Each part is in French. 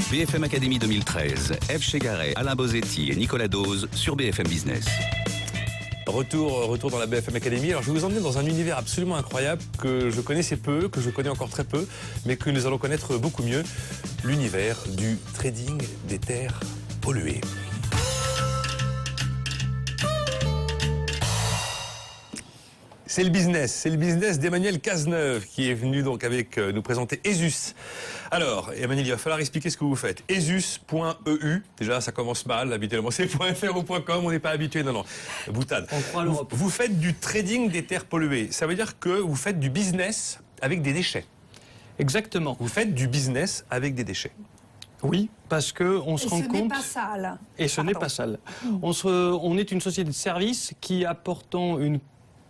BFM Academy 2013, Ève Chegaray, Alain Bosetti et Nicolas Dose sur BFM Business. Retour dans la BFM Academy. Alors je vais vous emmener dans un univers absolument incroyable que je connaissais peu, que je connais encore très peu, mais que nous allons connaître beaucoup mieux. L'univers du trading des terres polluées. C'est le business d'Emmanuel Cazeneuve qui est venu donc avec nous présenter ESUS. Alors, Emmanuel, il va falloir expliquer ce que vous faites. ESUS.eu, déjà ça commence mal, habituellement c'est .fr ou .com, on n'est pas habitué, non, boutade. On croit à l'Europe. Vous faites du trading des terres polluées, ça veut dire que vous faites du business avec des déchets. Exactement. Vous faites du business avec des déchets. Oui, parce qu'on se rend compte... Et ce n'est pas sale. Et ce n'est pas sale. On est une société de services qui apportons une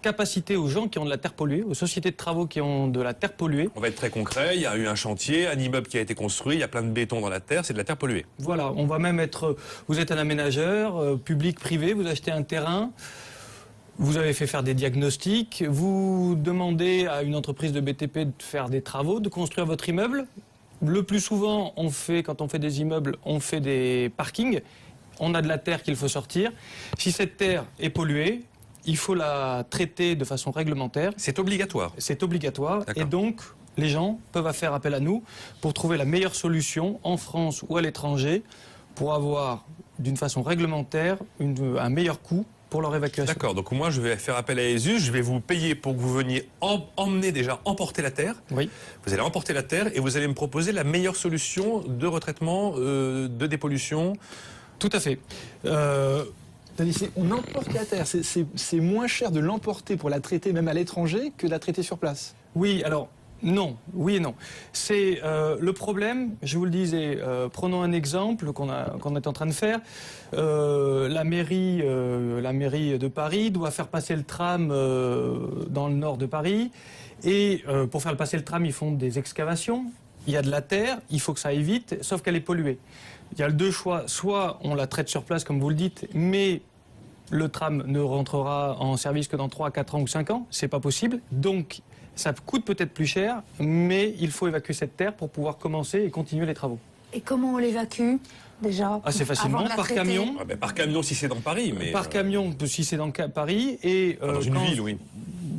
capacité aux gens qui ont de la terre polluée, aux sociétés de travaux qui ont de la terre polluée. On va être très concret, il y a eu un chantier, un immeuble qui a été construit, il y a plein de béton dans la terre, c'est de la terre polluée. Voilà, on va même être... Vous êtes un aménageur, public, privé, vous achetez un terrain, vous avez fait faire des diagnostics, vous demandez à une entreprise de BTP de faire des travaux, de construire votre immeuble. Le plus souvent, quand on fait des immeubles, on fait des parkings. On a de la terre qu'il faut sortir. Si cette terre est polluée, il faut la traiter de façon réglementaire. C'est obligatoire. C'est obligatoire. Et donc, les gens peuvent faire appel à nous pour trouver la meilleure solution en France ou à l'étranger pour avoir, d'une façon réglementaire, un meilleur coût pour leur évacuation. D'accord, donc moi je vais faire appel à ESUS, je vais vous payer pour que vous veniez emporter la terre. Oui. Vous allez emporter la terre et vous allez me proposer la meilleure solution de retraitement, de dépollution. Tout à fait. On emporte la terre, c'est moins cher de l'emporter pour la traiter même à l'étranger que de la traiter sur place. Oui, alors non, oui et non. C'est le problème, je vous le disais, prenons un exemple qu'on est en train de faire. La mairie de Paris doit faire passer le tram dans le nord de Paris. Et pour faire passer le tram, ils font des excavations. Il y a de la terre, il faut que ça aille vite, sauf qu'elle est polluée. Il y a deux choix, soit on la traite sur place comme vous le dites, mais le tram ne rentrera en service que dans 3, 4 ans ou 5 ans, c'est pas possible. Donc ça coûte peut-être plus cher, mais il faut évacuer cette terre pour pouvoir commencer et continuer les travaux. Et comment on l'évacue déjà? Assez facilement, par camion. Ah ben, par camion si c'est dans Paris. Mais par camion si c'est dans Paris. Et, dans une ville, oui.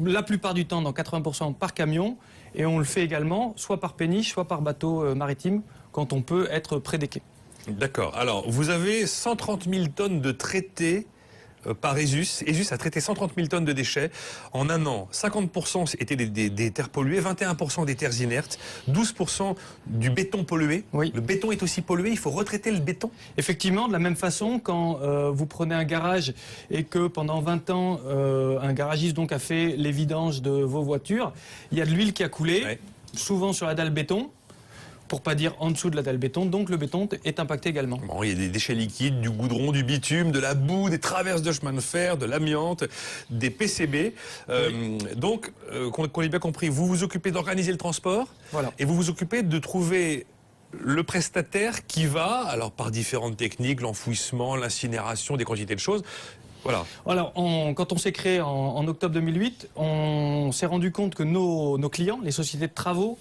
La plupart du temps, dans 80% par camion. Et on le fait également, soit par péniche, soit par bateau maritime, quand on peut être près des quais. D'accord. Alors, vous avez 130 000 tonnes de traités par ESUS. ESUS a traité 130 000 tonnes de déchets. En un an, 50% étaient des terres polluées, 21% des terres inertes, 12% du béton pollué. Oui. Le béton est aussi pollué, il faut retraiter le béton. Effectivement, de la même façon, quand vous prenez un garage et que pendant 20 ans, un garagiste donc a fait les vidanges de vos voitures, il y a de l'huile qui a coulé, souvent sur la dalle béton, pour pas dire en dessous de la dalle béton, donc le béton est impacté également. Bon, il y a des déchets liquides, du goudron, du bitume, de la boue, des traverses de chemin de fer, de l'amiante, des PCB. Donc, qu'on ait bien compris, vous vous occupez d'organiser le transport, et vous vous occupez de trouver le prestataire qui va, alors par différentes techniques, l'enfouissement, l'incinération, des quantités de choses. Voilà. Alors, quand on s'est créé en octobre 2008, on s'est rendu compte que nos clients, les sociétés de travaux,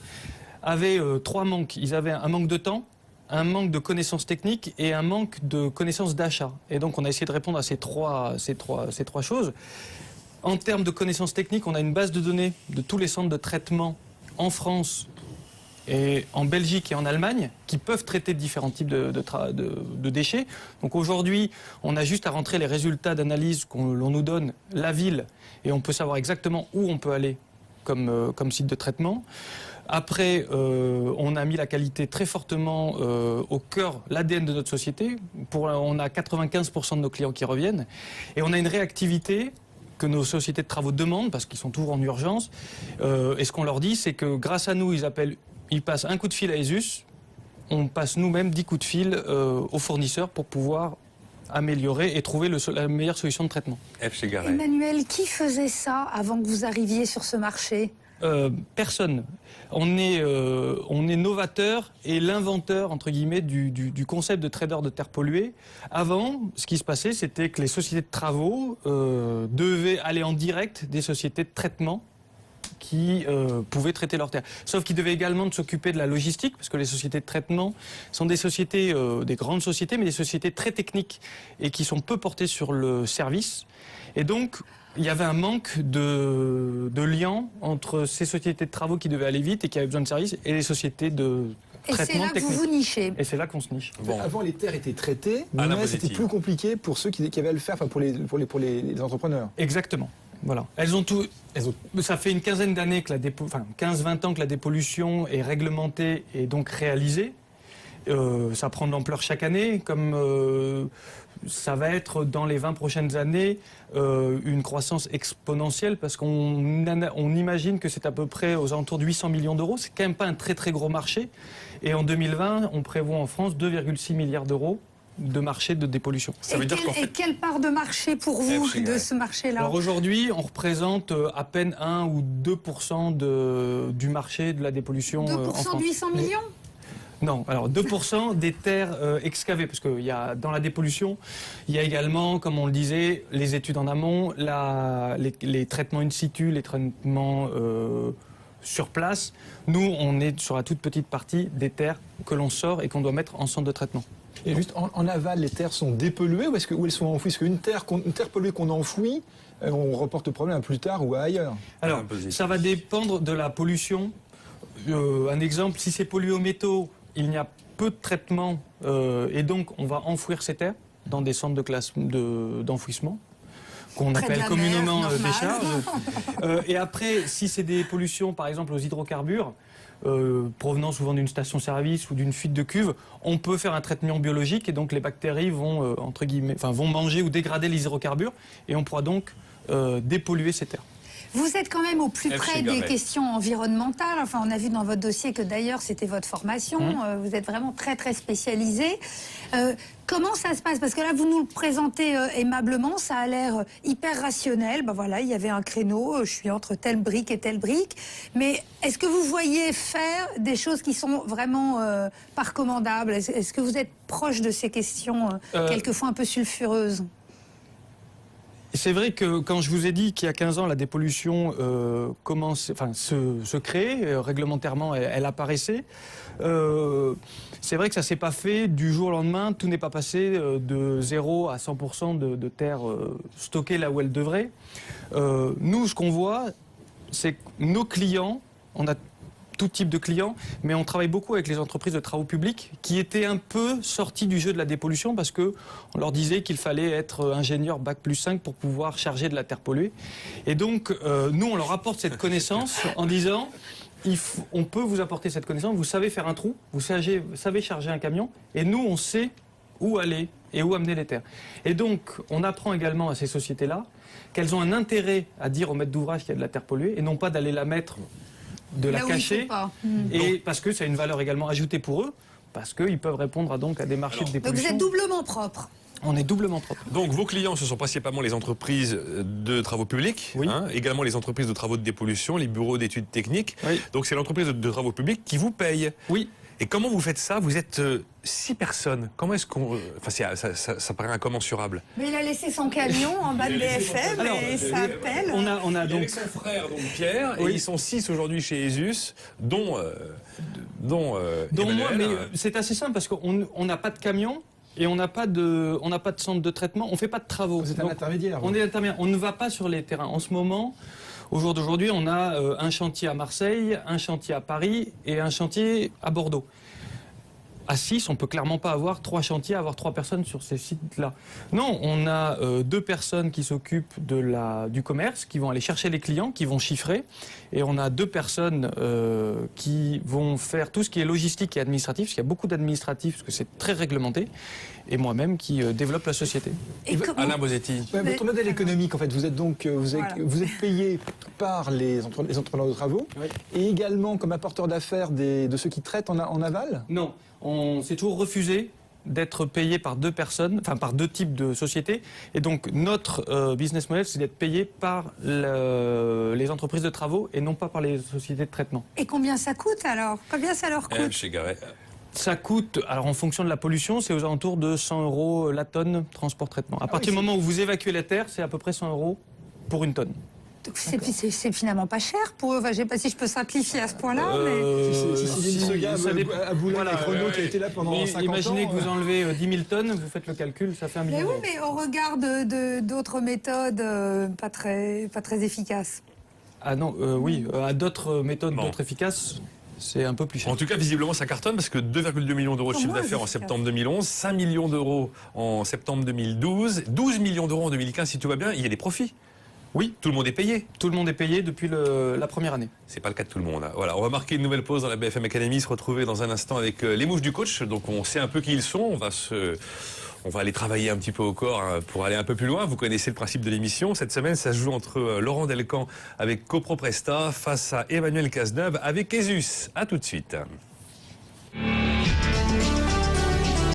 avaient trois manques. Ils avaient un manque de temps, un manque de connaissances techniques et un manque de connaissances d'achat. Et donc on a essayé de répondre à ces trois choses. En termes de connaissances techniques, on a une base de données de tous les centres de traitement en France et en Belgique et en Allemagne qui peuvent traiter différents types de déchets. Donc aujourd'hui, on a juste à rentrer les résultats d'analyse l'on nous donne, la ville, et on peut savoir exactement où on peut aller comme site de traitement. Après, on a mis la qualité très fortement au cœur, l'ADN de notre société. On a 95% de nos clients qui reviennent. Et on a une réactivité que nos sociétés de travaux demandent, parce qu'ils sont toujours en urgence. Et ce qu'on leur dit, c'est que grâce à nous, ils passent un coup de fil à ESUS. On passe nous-mêmes 10 coups de fil aux fournisseurs pour pouvoir améliorer et trouver la meilleure solution de traitement. Ève Chegaray. Emmanuel, qui faisait ça avant que vous arriviez sur ce marché? Personne. On est novateur et l'inventeur, entre guillemets, du concept de trader de terre polluée. Avant, ce qui se passait, c'était que les sociétés de travaux devaient aller en direct des sociétés de traitement qui pouvaient traiter leurs terres. Sauf qu'ils devaient également s'occuper de la logistique, parce que les sociétés de traitement sont des sociétés, des grandes sociétés, mais des sociétés très techniques et qui sont peu portées sur le service. Et donc, il y avait un manque de lien entre ces sociétés de travaux qui devaient aller vite et qui avaient besoin de services et les sociétés de traitement technique. Et c'est là que vous vous nichez. Et c'est là qu'on se niche. Bon. Avant, les terres étaient traitées, Alain mais c'était Bosetti. plus compliqué pour ceux qui avaient à le faire, enfin pour les entrepreneurs. Exactement. Voilà. Ça fait une quinzaine d'années que 15-20 ans que la dépollution est réglementée et donc réalisée. Ça prend de l'ampleur chaque année, comme ça va être dans les 20 prochaines années une croissance exponentielle, parce qu'on imagine que c'est à peu près aux alentours de 800 millions d'euros. C'est quand même pas un très très gros marché. Et en 2020, on prévoit en France 2,6 milliards d'euros de marché de dépollution. Et quelle part de marché pour vous de ce marché-là? Alors aujourd'hui, on représente à peine 1 ou 2% du marché de la dépollution 2% en France. de 800 millions? Non, alors 2% des terres excavées, parce que dans la dépollution, il y a également, comme on le disait, les études en amont, les traitements in situ, les traitements sur place. Nous, on est sur la toute petite partie des terres que l'on sort et qu'on doit mettre en centre de traitement. Et juste en aval, les terres sont dépolluées ou où elles sont enfouies? Parce qu'une terre polluée qu'on enfouit, on reporte le problème à plus tard ou à ailleurs. Alors, ça va dépendre de la pollution. Un exemple, si c'est pollué aux métaux, il y a peu de traitement et donc on va enfouir ces terres dans des centres d'enfouissement qu'on appelle communément décharge. Et après, si c'est des pollutions, par exemple aux hydrocarbures, provenant souvent d'une station-service ou d'une fuite de cuve, on peut faire un traitement biologique et donc les bactéries vont, vont manger ou dégrader les hydrocarbures et on pourra donc dépolluer ces terres. Vous êtes quand même au plus près des questions environnementales. Enfin, on a vu dans votre dossier que d'ailleurs, c'était votre formation. Vous êtes vraiment très, très spécialisé. Comment ça se passe? Parce que là, vous nous le présentez aimablement. Ça a l'air hyper rationnel. Ben voilà, il y avait un créneau. Je suis entre telle brique et telle brique. Mais est-ce que vous voyez faire des choses qui sont vraiment pas recommandables? Est-ce que vous êtes proche de ces questions quelquefois un peu sulfureuses? C'est vrai que quand je vous ai dit qu'il y a 15 ans, la dépollution se créait, réglementairement elle apparaissait, c'est vrai que ça ne s'est pas fait du jour au lendemain, tout n'est pas passé de 0 à 100% de terre stockée là où elle devrait. Nous, ce qu'on voit, c'est que nos clients, on a tout type de clients, mais on travaille beaucoup avec les entreprises de travaux publics qui étaient un peu sorties du jeu de la dépollution parce qu'on leur disait qu'il fallait être ingénieur Bac+5 pour pouvoir charger de la terre polluée. Et donc, nous, on leur apporte cette connaissance en disant on peut vous apporter cette connaissance, vous savez faire un trou, vous savez charger un camion, et nous, on sait où aller et où amener les terres. Et donc, on apprend également à ces sociétés-là qu'elles ont un intérêt à dire au maître d'ouvrage qu'il y a de la terre polluée et non pas d'aller la mettre de la cacher, et parce que ça a une valeur également ajoutée pour eux, parce qu'ils peuvent répondre à des marchés de dépollution. Donc vous êtes doublement propre. On est doublement propre. Donc vos clients, ce sont principalement les entreprises de travaux publics, également les entreprises de travaux de dépollution, les bureaux d'études techniques. Oui. Donc c'est l'entreprise de travaux publics qui vous paye. Oui. Et comment vous faites ça? Vous êtes 6 personnes. Comment est-ce qu'on... Enfin, ça paraît incommensurable. Mais il a laissé son camion en bas de BFM et ça appelle. On a donc son frère, donc Pierre, et ils sont 6 aujourd'hui chez ESUS, dont moi, mais c'est assez simple parce qu'on n'a pas de camion. Et on n'a pas de centre de traitement, on ne fait pas de travaux. Vous êtes un intermédiaire. On est intermédiaire, on ne va pas sur les terrains. En ce moment, au jour d'aujourd'hui, on a un chantier à Marseille, un chantier à Paris et un chantier à Bordeaux. À 6, on ne peut clairement pas avoir 3 chantiers, avoir 3 personnes sur ces sites-là. Non, on a 2 personnes qui s'occupent du commerce, qui vont aller chercher les clients, qui vont chiffrer. Et on a 2 personnes qui vont faire tout ce qui est logistique et administratif, parce qu'il y a beaucoup d'administratifs, parce que c'est très réglementé. Et moi-même qui développe la société. Alain Bosetti. Votre modèle économique, en fait, vous êtes donc vous êtes payé par les entrepreneurs de travaux et également comme apporteur d'affaires de ceux qui traitent en aval? Non. On s'est toujours refusé d'être payé par 2 personnes, enfin par 2 types de sociétés. Et donc notre business model, c'est d'être payé par les entreprises de travaux et non pas par les sociétés de traitement. Et combien ça coûte alors? Combien ça leur coûte? Chez Garret. Ça coûte, alors en fonction de la pollution, c'est aux alentours de 100 € la tonne transport-traitement. À partir du moment où vous évacuez la terre, c'est à peu près 100 € pour une tonne. C'est finalement pas cher pour eux. Enfin, je sais pas si je peux simplifier à ce point-là, mais... C'est à Boulogne et Renault qui a été là pendant 50 ans. Imaginez que vous enlevez 10 000 tonnes, vous faites le calcul, ça fait 1 million Mais oui, d'euros. mais au regard d'autres méthodes pas très efficaces. Ah non, oui, à d'autres méthodes d'autres efficaces, c'est un peu plus cher. En tout cas, visiblement, ça cartonne parce que 2,2 millions d'euros de chiffre d'affaires en septembre 2011, 5 millions d'euros en septembre 2012, 12 millions d'euros en 2015, si tout va bien, il y a des profits. Oui. Tout le monde est payé. Tout le monde est payé depuis la première année. C'est pas le cas de tout le monde. Hein. Voilà, on va marquer une nouvelle pause dans la BFM Academy, se retrouver dans un instant avec les mouches du coach. Donc on sait un peu qui ils sont, on va aller travailler un petit peu au corps hein, pour aller un peu plus loin. Vous connaissez le principe de l'émission. Cette semaine, ça se joue entre Laurent Delcan avec Copro Presta face à Emmanuel Cazeneuve avec Jesus. À tout de suite.